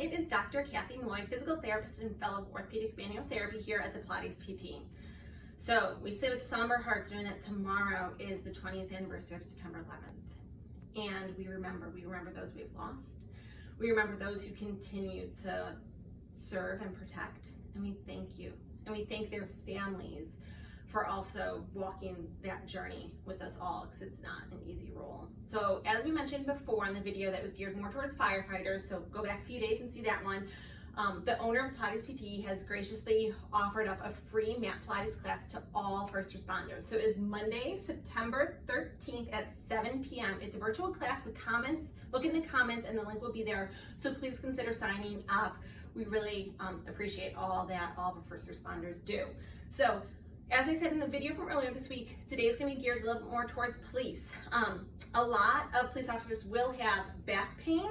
It is Dr. Kathy Malloy, physical therapist and fellow of orthopedic manual therapy here at the Pilates PT. So we say with somber hearts knowing that tomorrow is the 20th anniversary of September 11th. And we remember those we've lost. We remember those who continue to serve and protect. And we thank you. And we thank their families for also walking that journey with us all, because it's not an easy role. So as we mentioned before in the video that was geared more towards firefighters, so go back a few days and see that one. The owner of Pilates PT has graciously offered up a free mat Pilates class to all first responders. So it is Monday, September 13th at 7 p.m. It's a virtual class. Look in the comments and the link will be there. So please consider signing up. We really appreciate all that all the first responders do. So as I said in the video from earlier this week, today is going to be geared a little bit more towards police. A lot of police officers will have back pain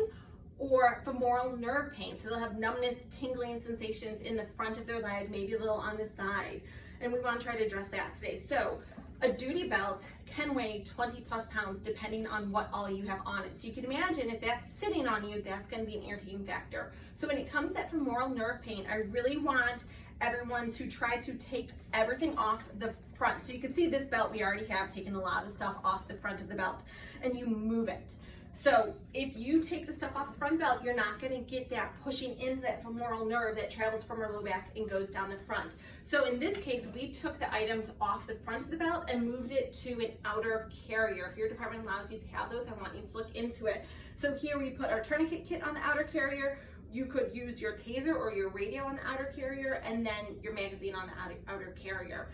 or femoral nerve pain. So they'll have numbness, tingling sensations in the front of their leg, maybe a little on the side. And we want to try to address that today. So a duty belt can weigh 20 plus pounds depending on what all you have on it. So you can imagine if that's sitting on you, that's going to be an irritating factor. So when it comes to that femoral nerve pain, I really want everyone to try to take everything off the front. So you can see this belt, we already have taken a lot of stuff off the front of the belt, and you move it. So if you take the stuff off the front belt, you're not going to get that pushing into that femoral nerve that travels from our low back and goes down the front. So in this case, we took the items off the front of the belt and moved it to an outer carrier. If your department allows you to have those, I want you to look into it. So here we put our tourniquet kit on the outer carrier. You could use your taser or your radio on the outer carrier, and then your magazine on the outer carrier.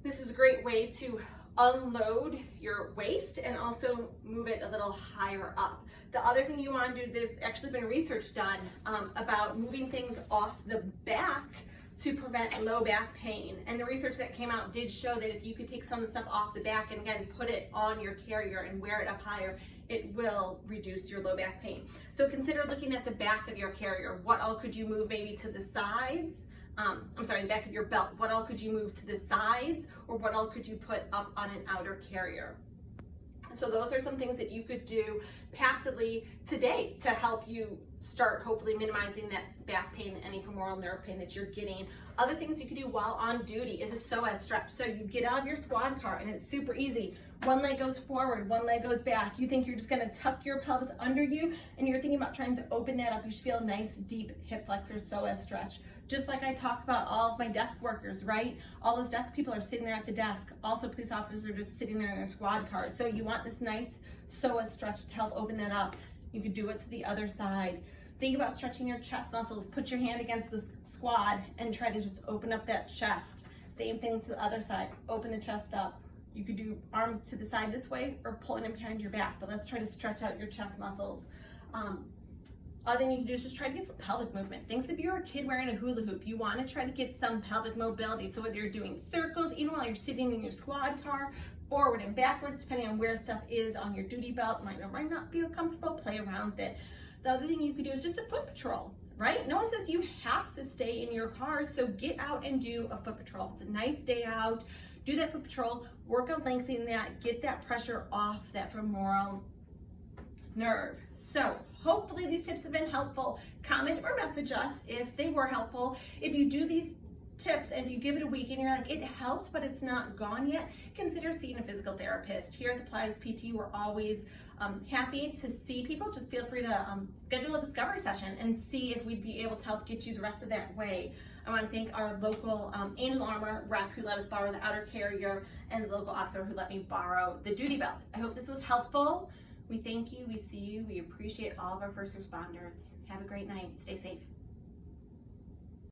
This is a great way to unload your waist and also move it a little higher up. The other thing you want to do, there's actually been research done about moving things off the back to prevent low back pain. And the research that came out did show that if you could take some of the stuff off the back and again put it on your carrier and wear it up higher, it will reduce your low back pain. So consider looking at the back of your carrier. What all could you move maybe to the sides? The back of your belt. What all could you move to the sides, or what all could you put up on an outer carrier? So those are some things that you could do passively today to help you start hopefully minimizing that back pain and any femoral nerve pain that you're getting. Other things you could do while on duty is a psoas stretch. So you get out of your squad car and it's super easy. One leg goes forward, one leg goes back. You think you're just gonna tuck your pelvis under you and you're thinking about trying to open that up. You should feel a nice deep hip flexor psoas stretch. Just like I talk about all of my desk workers, right? All those desk people are sitting there at the desk. Also, police officers are just sitting there in their squad cars. So you want this nice psoas stretch to help open that up. You could do it to the other side. Think about stretching your chest muscles. Put your hand against the squad and try to just open up that chest. Same thing to the other side. Open the chest up. You could do arms to the side this way or pulling them behind your back, but let's try to stretch out your chest muscles. Other thing you can do is just try to get some pelvic movement. Think if you're a kid wearing a hula hoop, you want to try to get some pelvic mobility. So whether you're doing circles, even while you're sitting in your squad car, forward and backwards, depending on where stuff is on your duty belt, might not feel comfortable, play around with it. The other thing you could do is just a foot patrol, right? No one says you have to stay in your car, so get out and do a foot patrol. It's a nice day out, do that foot patrol, work on lengthening that, get that pressure off that femoral nerve. So hopefully these tips have been helpful. Comment or message us if they were helpful. If you do these tips and if you give it a week and you're like, it helped, but it's not gone yet, consider seeing a physical therapist. Here at the Pilates PT, we're always happy to see people. Just feel free to schedule a discovery session and see if we'd be able to help get you the rest of that way. I want to thank our local Angel Armor rep who let us borrow the outer carrier and the local officer who let me borrow the duty belt. I hope this was helpful. We thank you, we see you, we appreciate all of our first responders. Have a great night, stay safe.